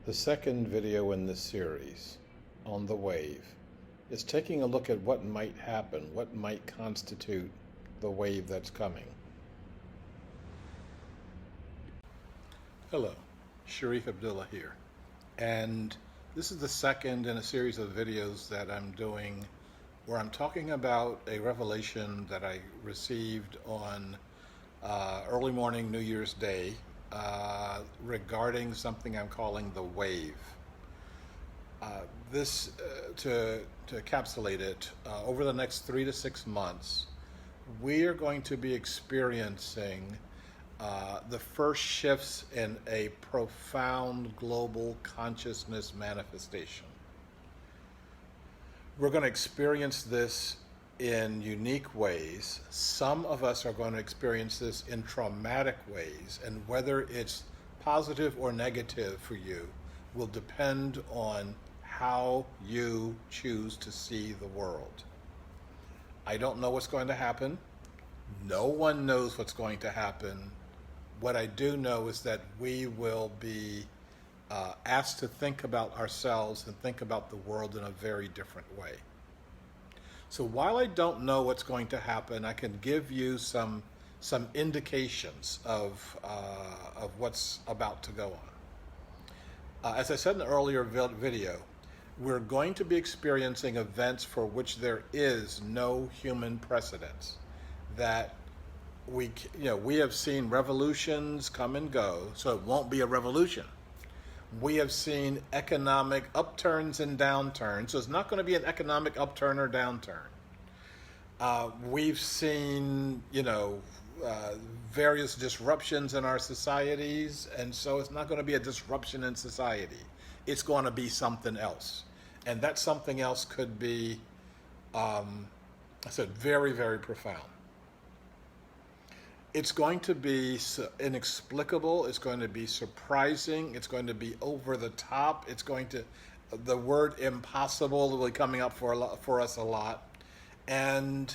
The second video in this series, on the wave, is taking a look at what might happen, what might constitute the wave that's coming. Hello, Sharif Abdullah here, and this is the second in a series of videos that I'm doing where I'm talking about a revelation that I received on early morning New Year's Day regarding something I'm calling the wave. To encapsulate it, over the next 3 to 6 months, we are going to be experiencing the first shifts in a profound global consciousness manifestation. We're going to experience this in unique ways. Some of us are going to experience this in traumatic ways, and whether it's positive or negative for you will depend on how you choose to see the world. I don't know what's going to happen. No one knows what's going to happen. What I do know is that we will be asked to think about ourselves and think about the world in a very different way. So while I don't know what's going to happen, I can give you some indications of what's about to go on. As I said in the earlier video, we're going to be experiencing events for which there is no human precedence. That we have seen revolutions come and go, so it won't be a revolution. We have seen economic upturns and downturns, so it's not going to be an economic upturn or downturn. We've seen, various disruptions in our societies, and so it's not going to be a disruption in society. It's going to be something else. And that something else could be, very, very profound. It's going to be inexplicable. It's going to be surprising. It's going to be over the top. The word impossible will be coming up for us a lot. And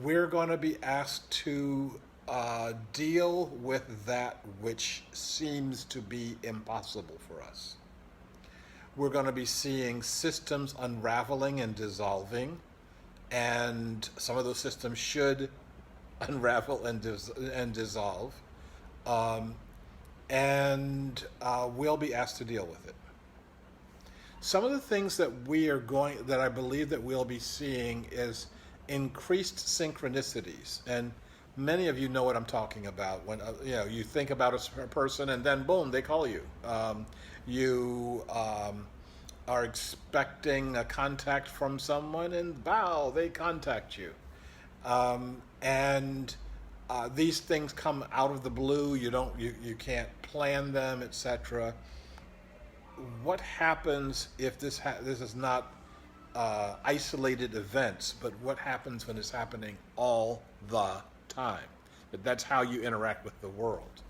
we're going to be asked to deal with that which seems to be impossible for us. We're going to be seeing systems unraveling and dissolving, and some of those systems should unravel and dissolve, and we'll be asked to deal with it. Some of the things that I believe that we'll be seeing is increased synchronicities, and many of you know what I'm talking about. When you think about a person, and then boom, they call you. You are expecting a contact from someone, and bow, they contact you. And these things come out of the blue. You can't plan them, etc. What happens if this is not isolated events, but what happens when it's happening all the time? That's how you interact with the world.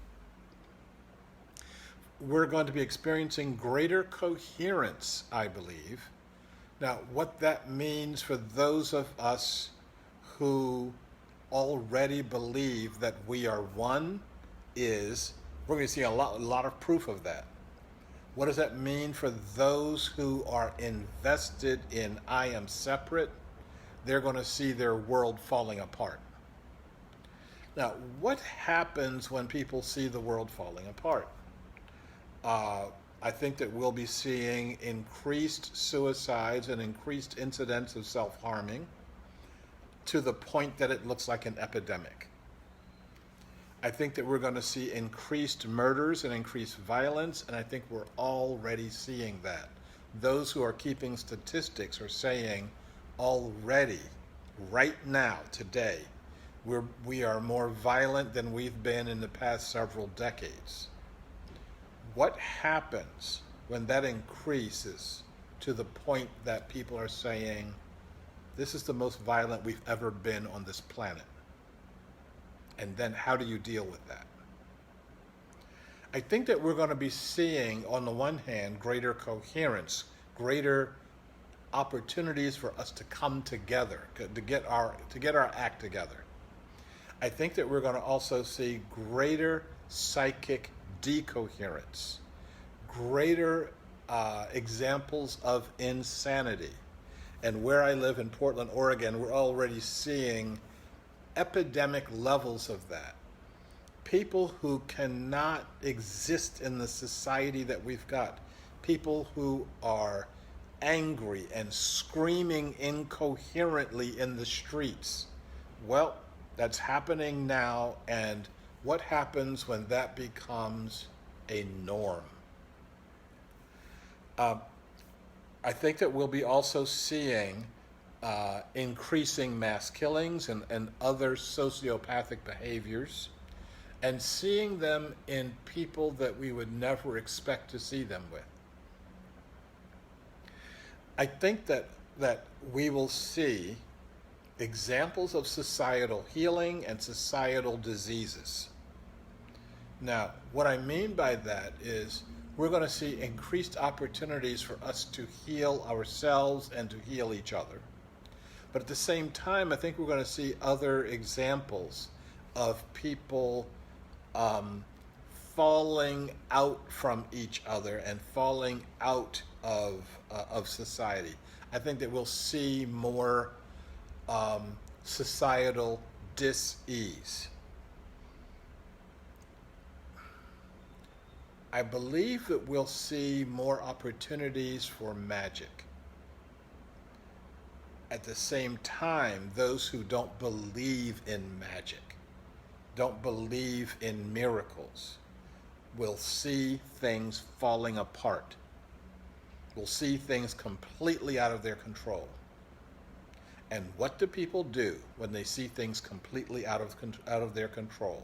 We're going to be experiencing greater coherence, I believe. Now, what that means for those of us who already believe that we are one is we're going to see a lot of proof of that. What does that mean for those who are invested in I am separate? They're going to see their world falling apart. Now, what happens when people see the world falling apart? I think that we'll be seeing increased suicides and increased incidents of self-harming to the point that it looks like an epidemic. I think that we're going to see increased murders and increased violence, and I think we're already seeing that. Those who are keeping statistics are saying already, right now, today, we are more violent than we've been in the past several decades. What happens when that increases to the point that people are saying, this is the most violent we've ever been on this planet? And then how do you deal with that? I think that we're going to be seeing, on the one hand, greater coherence, greater opportunities for us to come together, to get our act together. I think that we're going to also see greater psychic decoherence, greater examples of insanity. And where I live in Portland, Oregon, we're already seeing epidemic levels of that. People who cannot exist in the society that we've got. People who are angry and screaming incoherently in the streets. Well, that's happening now, and what happens when that becomes a norm? I think that we'll be also seeing increasing mass killings and other sociopathic behaviors, and seeing them in people that we would never expect to see them with. I think that we will see examples of societal healing and societal diseases. Now, what I mean by that is we're going to see increased opportunities for us to heal ourselves and to heal each other. But at the same time, I think we're going to see other examples of people falling out from each other and falling out of society. I think that we'll see more societal dis-ease. I believe that we'll see more opportunities for magic. At the same time, those who don't believe in magic, don't believe in miracles, will see things falling apart. Will see things completely out of their control. And what do people do when they see things completely out of their control?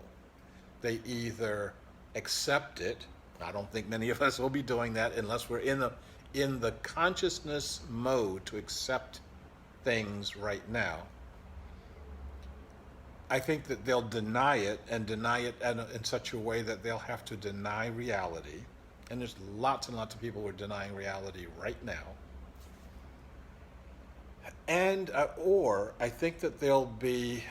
They either accept it. I don't think many of us will be doing that unless we're in the consciousness mode to accept things right now. I think that they'll deny it in such a way that they'll have to deny reality. And there's lots and lots of people who are denying reality right now. And or I think that there'll be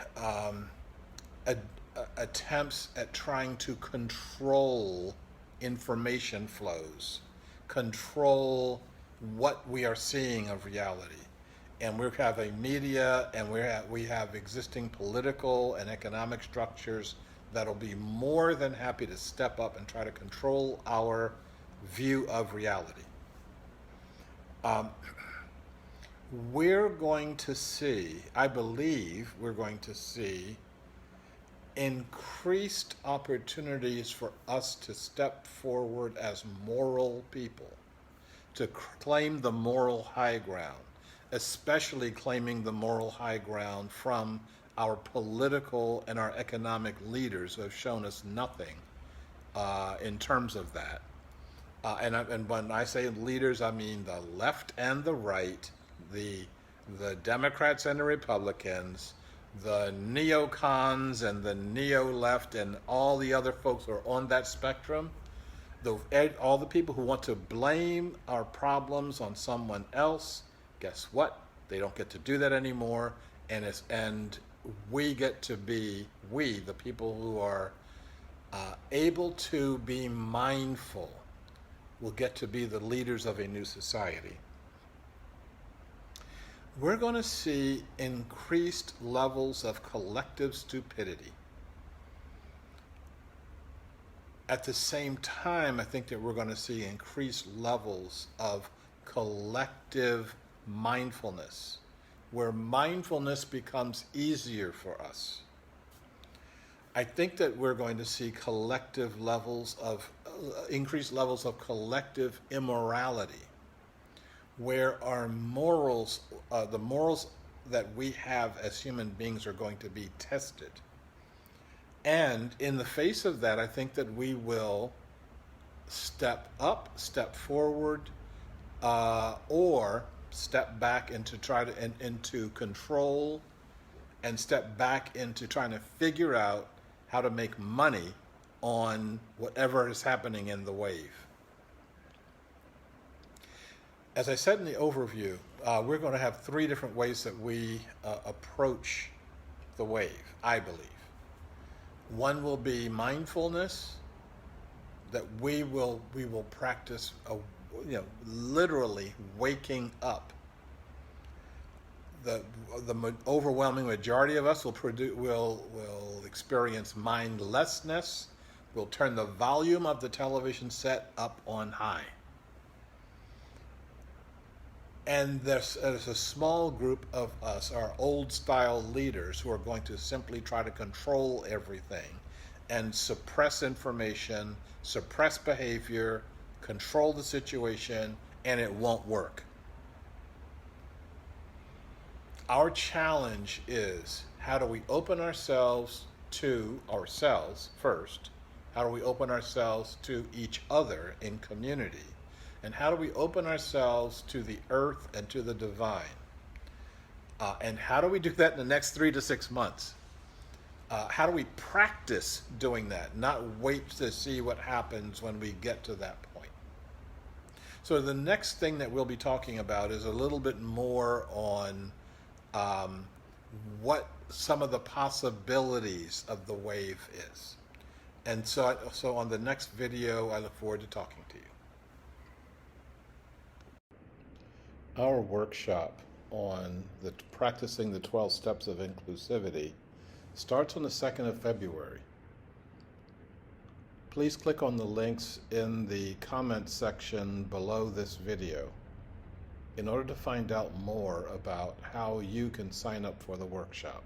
attempts at trying to control information flows, control what we are seeing of reality. And we have a media, and we have existing political and economic structures that'll be more than happy to step up and try to control our view of reality. We're going to see, I believe we're going to see increased opportunities for us to step forward as moral people, to claim the moral high ground, especially claiming the moral high ground from our political and our economic leaders who have shown us nothing in terms of that. And when I say leaders, I mean the left and the right, the Democrats and the Republicans, the neocons and the neo-left, and all the other folks who are on that spectrum. All the people who want to blame our problems on someone else, guess what? They don't get to do that anymore, and we get to be, the people who are able to be mindful, will get to be the leaders of a new society. We're going to see increased levels of collective stupidity. At the same time, I think that we're going to see increased levels of collective mindfulness, where mindfulness becomes easier for us. I think that we're going to see increased levels of collective immorality, where our morals, the morals that we have as human beings, are going to be tested. And in the face of that, I think that we will step up, step forward, or step back into control, and step back into trying to figure out how to make money on whatever is happening in the wave. As I said in the overview, we're going to have 3 different ways that we approach the wave, I believe. One will be mindfulness, that we will practice literally waking up. The overwhelming majority of us will experience mindlessness. We'll turn the volume of the television set up on high. And there's a small group of us, our old style leaders, who are going to simply try to control everything and suppress information, suppress behavior, control the situation, and it won't work. Our challenge is, how do we open ourselves to ourselves first? How do we open ourselves to each other in community? And how do we open ourselves to the earth and to the divine? And how do we do that in the next 3 to 6 months? How do we practice doing that, not wait to see what happens when we get to that point? So the next thing that we'll be talking about is a little bit more on what some of the possibilities of the wave is. And so on the next video, I look forward to talking to you. Our workshop on practicing the 12 steps of inclusivity starts on the 2nd of February. Please click on the links in the comments section below this video in order to find out more about how you can sign up for the workshop.